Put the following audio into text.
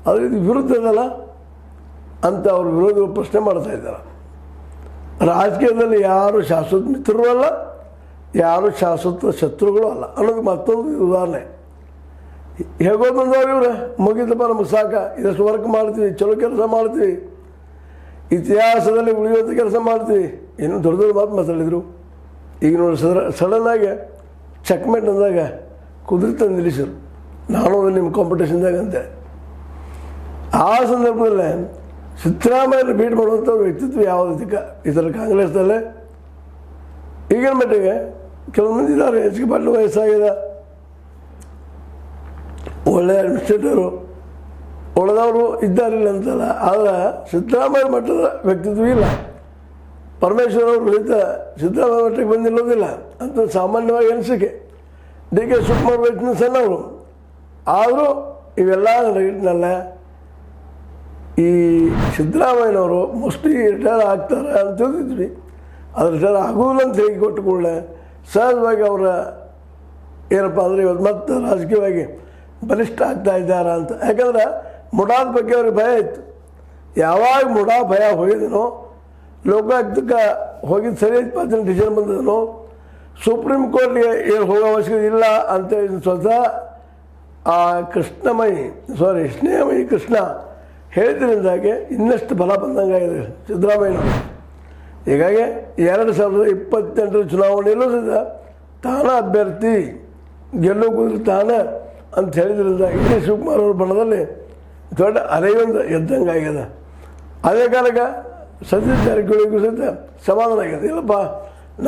ಆದರೆ ಇದು ವಿರುದ್ಧದಲ್ಲ ಅಂತ ಅವ್ರ ವಿರೋಧಿಗಳು ಪ್ರಶ್ನೆ ಮಾಡ್ತಾ ಇದ್ದಾರೆ. ರಾಜಕೀಯದಲ್ಲಿ ಯಾರು ಶಾಶ್ವತ ಮಿತ್ರರು ಅಲ್ಲ, ಯಾರು ಶಾಶ್ವತ ಶತ್ರುಗಳು ಅಲ್ಲ ಅನ್ನೋದು ಮತ್ತೊಂದು ಉದಾಹರಣೆ. ಹೇಗೋ ಬಂದವ್ರು ಇವ್ರೆ, ಮುಗಿದಪ್ಪ ನಮಗೆ ಸಾಕ, ಇದಷ್ಟು ವರ್ಕ್ ಮಾಡ್ತೀವಿ, ಚಲೋ ಕೆಲಸ ಮಾಡ್ತೀವಿ, ಇತಿಹಾಸದಲ್ಲಿ ಉಳಿಯುವಂಥ ಕೆಲಸ ಮಾಡ್ತೀವಿ, ಇನ್ನೂ ದೊಡ್ಡ ದೊಡ್ಡ ಮಾತು ಮಾತಾಡಿದರು. ಈಗ ನೋಡಿ ಸಡನ್ನಾಗಿ ಚೆಕ್ಮೇಟ್ ಅಂದಾಗ ಕುದುರೆ ತಂದು ನಿಲ್ಲಿಸರು, ನಾನು ನಿಮ್ಮ ಕಾಂಪಿಟೇಷನ್ದಾಗ ಅಂತೆ. ಆ ಸಂದರ್ಭದಲ್ಲೇ ಸಿದ್ದರಾಮಯ್ಯನ ಭೇಟಿ ಮಾಡುವಂಥ ವ್ಯಕ್ತಿತ್ವ ಯಾವುದಕ್ಕೆ ಇದರ ಕಾಂಗ್ರೆಸ್ದಲ್ಲೇ ಈಗಿನ ಮಟ್ಟಿಗೆ ಕೆಲವು ಮಂದಿ ಇದ್ದಾರೆ. ಎಚ್ ಕೆ ಪಾಟೀಲ್ ವಯಸ್ಸಾಗಿದೆ, ಒಳ್ಳೆಯ ಅಡ್ಮಿನಿಸ್ಟ್ರೇಟರು, ಉಳಿದವರು ಇದ್ದಾರಿಲ್ಲ ಅಂತಲ್ಲ. ಆದರೆ ಸಿದ್ದರಾಮಯ್ಯ ಮಟ್ಟದ ವ್ಯಕ್ತಿತ್ವ ಇಲ್ಲ. ಪರಮೇಶ್ವರ್ ಅವರು ಸಹಿತ ಸಿದ್ದರಾಮಯ್ಯ ಮಟ್ಟಕ್ಕೆ ಬಂದಿಲ್ಲೋದಿಲ್ಲ ಅಂತ ಸಾಮಾನ್ಯವಾಗಿ ಅನಿಸಿಕೆ. ಡಿ ಕೆ ಶಿವಕುಮಾರ್ ವಯಸ್ಸಿನ ಸಣ್ಣವರು, ಆದರೂ ಇವೆಲ್ಲ ನಡೆಯಿಟ್ನಲ್ಲ. ಈ ಸಿದ್ದರಾಮಯ್ಯನವರು ಮೋಸ್ಟ್ಲಿ ರಿಟೈರ್ ಆಗ್ತಾರೆ ಅಂತ ತಿಳಿದಿದ್ವಿ. ಅದು ರಿಟೈರ್ ಆಗೋದಿಲ್ಲ ಅಂತ ಹೇಳಿ ಕೊಟ್ಟು ಕೂಡಲೇ ಸಹಜವಾಗಿ ಅವರ ಏನಪ್ಪ ಅಂದರೆ ಇವತ್ತು ಮತ್ತೆ ರಾಜಕೀಯವಾಗಿ ಬಲಿಷ್ಠ ಆಗ್ತಾ ಇದ್ದಾರ ಅಂತ. ಯಾಕಂದ್ರೆ ಮುಡಾದ ಬಗ್ಗೆ ಅವ್ರಿಗೆ ಭಯ ಇತ್ತು. ಯಾವಾಗ ಮುಡಾ ಭಯ ಹೋಗಿದನೋ, ಲೋಕಾಯುಕ್ತಕ್ಕೆ ಹೋಗಿದ್ದು ಸರಿ ಇತ್ತು, ಡಿಸಿಷನ್ ಬಂದದನೋ, ಸುಪ್ರೀಂ ಕೋರ್ಟ್ಗೆ ಏನು ಹೋಗೋ ಅವಶ್ಯಕತೆ ಇಲ್ಲ ಅಂತೇಳಿ ಸ್ವತಃ ಆ ಸ್ನೇಹಮಯಿ ಕೃಷ್ಣ ಹೇಳಿದ್ರಿಂದಾಗೆ ಇನ್ನಷ್ಟು ಬಲ ಬಂದಂಗಾಗಿದೆ ಸಿದ್ದರಾಮಯ್ಯನವರು. ಹೀಗಾಗಿ 2028 ಚುನಾವಣೆಯಲ್ಲೂ ಸಹಿತ ತಾನ ಅಭ್ಯರ್ಥಿ ಗೆಲ್ಲೋ ಕುದುರೆ ತಾನ ಅಂತ ಹೇಳಿದ್ರಿಂದ ಡಿ ಶಿವಕುಮಾರ್ ಅವ್ರ ಬಣದಲ್ಲಿ ದೊಡ್ಡ ಅಲೆಯೊಂದು ಎದ್ದಂಗಾಗ್ಯದ. ಅದೇ ಕಾಲಕ್ಕೆ ಸತೀಶ್ ಜಾರಕಿಹೊಳಿಗೂ ಸಹಿತ ಸಮಾಧಾನ ಆಗಿದೆ. ಇಲ್ಲಪ್ಪ